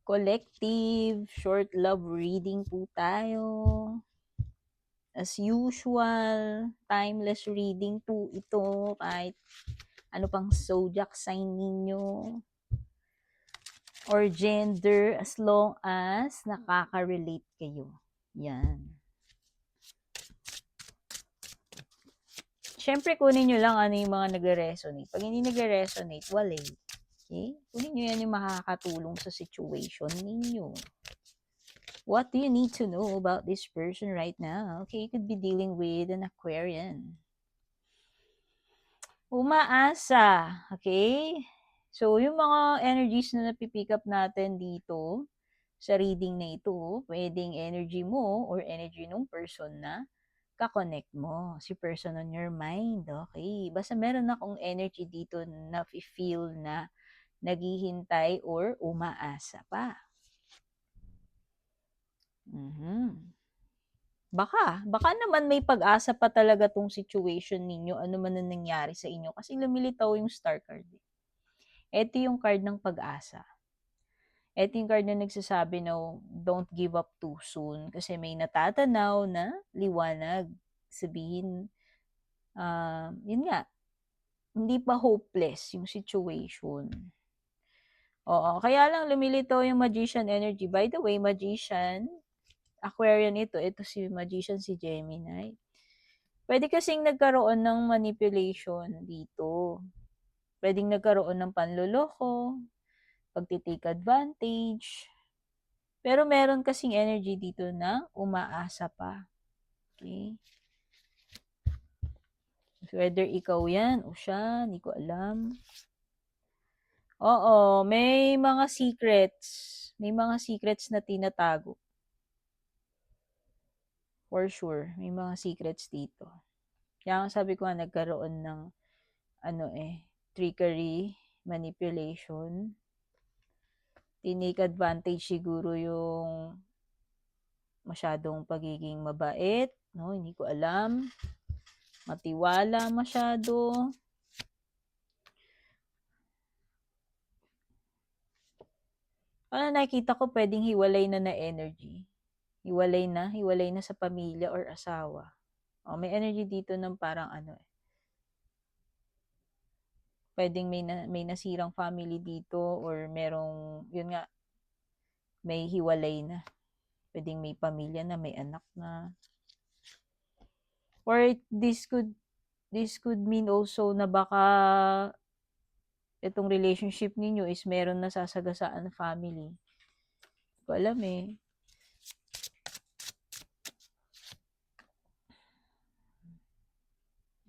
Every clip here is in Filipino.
Collective, short love reading po tayo. As usual, timeless reading po ito kahit ano pang zodiac sign ninyo or gender as long as nakaka-relate kayo. Yan. Siyempre, kunin nyo lang ano yung mga nagre-resonate. Pag hindi nagre-resonate, wala eh. Okay? Kunin nyo yan yung makakatulong sa situation ninyo. What do you need to know about this person right now? Okay, you could be dealing with an Aquarian. Umaasa. Okay? So, yung mga energies na napipick up natin dito sa reading na ito, pwedeng energy mo or energy nung person na kakonect mo. Si person on your mind. Okay? Basta meron akong energy dito na feel na naghihintay or umaasa pa. Baka naman may pag-asa pa talaga tong situation ninyo, ano man ang nangyari sa inyo. Kasi lumilitaw yung star card. Ito yung card ng pag-asa. Ito yung card na nagsasabi na don't give up too soon. Kasi may natatanaw na liwanag. Sabihin, yun nga, hindi pa hopeless yung situation. Oo, kaya lang lumilitaw yung magician energy. By the way, magician, Aquarian ito si magician, si Gemini. Pwede kasing nagkaroon ng manipulation dito. Pwedeng nagkaroon ng panloloko, pagtitake advantage. Pero meron kasing energy dito na umaasa pa. Okay? Whether ikaw yan o siya, hindi ko alam. Oo, may mga secrets. May mga secrets na tinatago. For sure, may mga secrets dito. Kaya sabi ko nga, nagkaroon ng trickery, manipulation. Tinake advantage siguro yung masyadong pagiging mabait, no? Hindi ko alam. Matiwala masyado. Ano nakikita ko, pwedeng hiwalay na energy. Hiwalay na sa pamilya or asawa. May energy dito ng parang pwedeng may nasirang family dito or merong, yun nga, may hiwalay na. Pwedeng may pamilya na, may anak na. Or this could mean also na baka itong relationship ninyo is meron na sasagasaan na family. Hindi ko alam eh.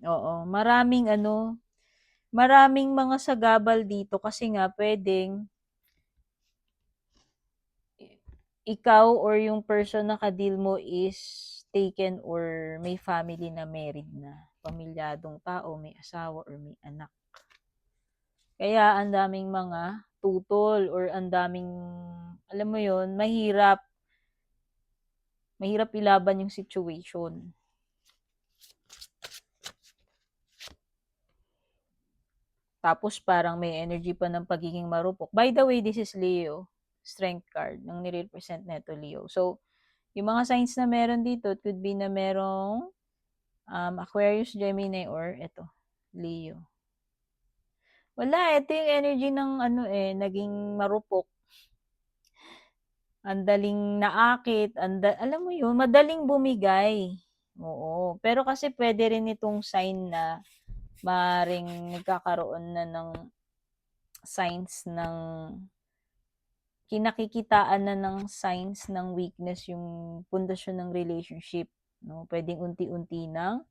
Oo, maraming mga sagabal dito kasi nga pwedeng ikaw or yung person na kadil mo is taken or may family na married na. Pamilyadong tao, may asawa or may anak. Kaya ang daming mga tutol or ang daming, alam mo yon, mahirap ilaban yung situation. Tapos parang may energy pa ng pagiging marupok. By the way, this is Leo. Strength card ng nire-represent neto Leo. So, yung mga signs na meron dito, it could be na merong Aquarius, Gemini, or ito, Leo. Wala, ito yung energy ng naging marupok. Andaling naakit, alam mo yun, madaling bumigay. Oo. Pero kasi pwede rin itong sign na maring nagkakaroon na ng signs ng kinakikitaan na ng signs ng weakness yung pundasyon ng relationship, no? Pwedeng unti-unti nang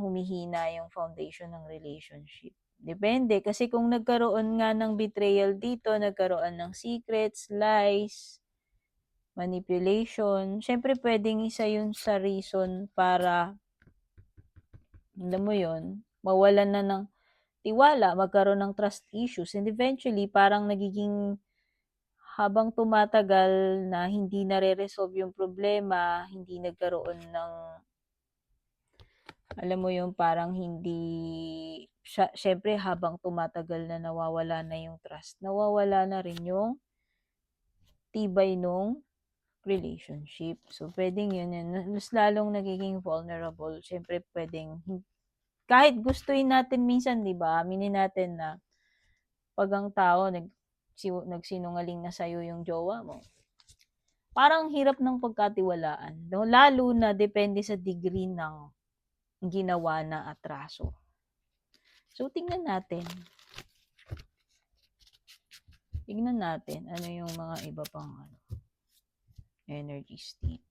humihina yung foundation ng relationship. Depende kasi kung nagkaroon nga ng betrayal dito, nagkaroon ng secrets, lies, manipulation, syempre pwedeng isa yun sa reason para, alam mo yun, mawalan na ng tiwala, magkaroon ng trust issues, and eventually parang nagiging habang tumatagal na hindi nare-resolve yung problema, hindi nagkaroon ng Alam mo yung parang hindi siyempre habang tumatagal na nawawala na yung trust, nawawala na rin yung tibay nung relationship. So, puwedeng yun, mas lalong nagiging vulnerable. Siyempre puwedeng kahit gustuhin natin minsan 'di ba, aminin natin na 'pag ang tao nagsinungaling na sa'yo yung jowa mo, parang hirap ng pagkatiwalaan 'no, lalo na depende sa degree ng ginawa na atraso. So, tignan natin ano yung mga iba pang energy state.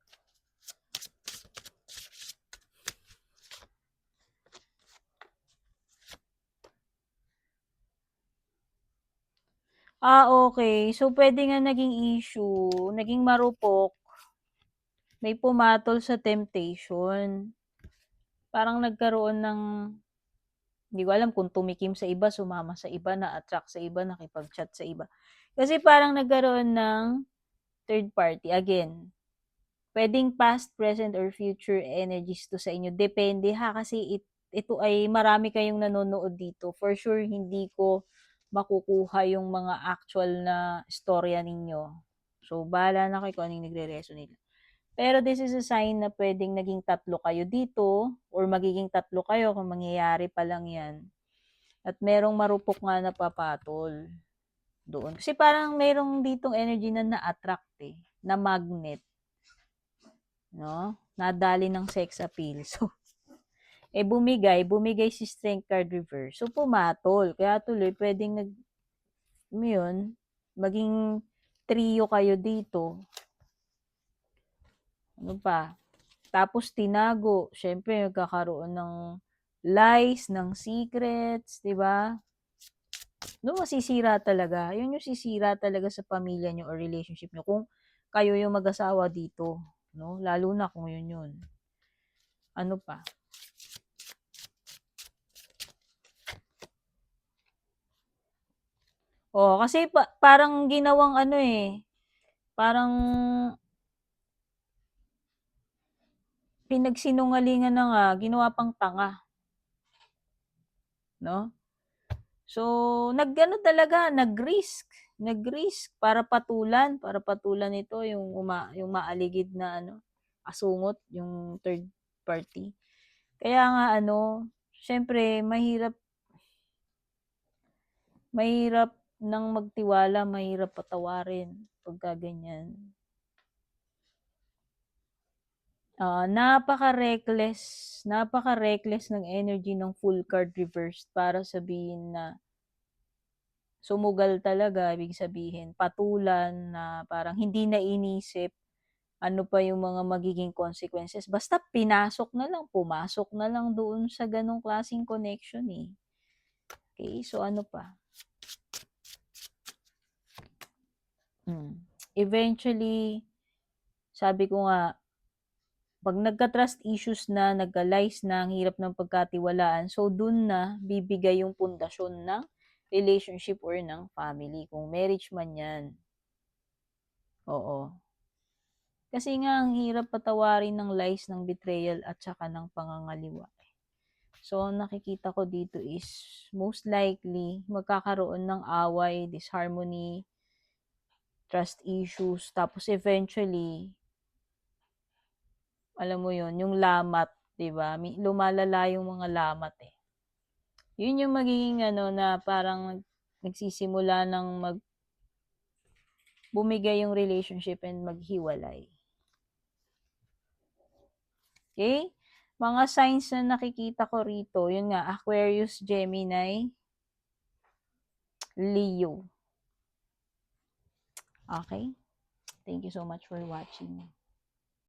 Okay. So, puwede nga naging issue, naging marupok, may pumatol sa temptation. Parang nagkaroon ng hindi ko alam kung tumikim sa iba, sumama sa iba, na-attract sa iba, nakipag-chat sa iba. Kasi parang nagkaroon ng third party. Again, puwedeng past, present, or future energies 'to sa inyo. Depende ha, kasi ito ay marami kayong nanonood dito. For sure hindi ko makukuha yung mga actual na istorya ninyo. So, bahala na kayo kung ano yung nagre-resonate. Pero this is a sign na puwedeng naging tatlo kayo dito or magiging tatlo kayo kung mangyayari pa lang 'yan. At merong marupok nga na papatol doon. Kasi parang merong ditong energy na na-attract, na magnet, 'no? Nadali ng sex appeal. So, bumigay si Strength card reverse. So, pumatol. Kaya tuloy puwedeng yun, maging trio kayo dito. Ano pa? Tapos tinago. Siyempre nagkakaroon ng lies, ng secrets, 'di ba? No, masisira talaga. Yun yung sisira talaga sa pamilya niyo or relationship niyo kung kayo yung mag-asawa dito, 'no? Lalo na kung yun. Ano pa? Kasi parang ginawang parang pinagsinungalingan na nga, ginawa pang tanga, 'no? So, talaga, nag-risk para patulan ito yung maaligid na asungot, yung third party. Kaya nga siyempre mahirap ng magtiwala, mahirap patawarin pagka ganyan. Napaka-reckless ng energy ng full card reversed para sabihin na sumugal talaga, ibig sabihin patulan na parang hindi na inisip ano pa yung mga magiging consequences. Basta pumasok na lang doon sa ganong klaseng connection eh. Okay, so ano pa? Eventually, sabi ko nga, pag nagka-trust issues na, nagka-lies na, ang hirap ng pagkatiwalaan, so dun na bibigay yung pundasyon ng relationship or ng family, kung marriage man yan. Oo. Kasi nga, ang hirap patawarin ng lies, ng betrayal, at saka ng pangangaliwa. So, ang nakikita ko dito is, most likely, magkakaroon ng away, disharmony, trust issues, tapos eventually, alam mo yon yung lamat, 'di ba? Lumalala yung mga lamat eh. Yun yung magiging na parang nagsisimula ng bumigay yung relationship and maghiwalay. Okay? Mga signs na nakikita ko rito, yun nga, Aquarius, Gemini, Leo. Okay? Thank you so much for watching.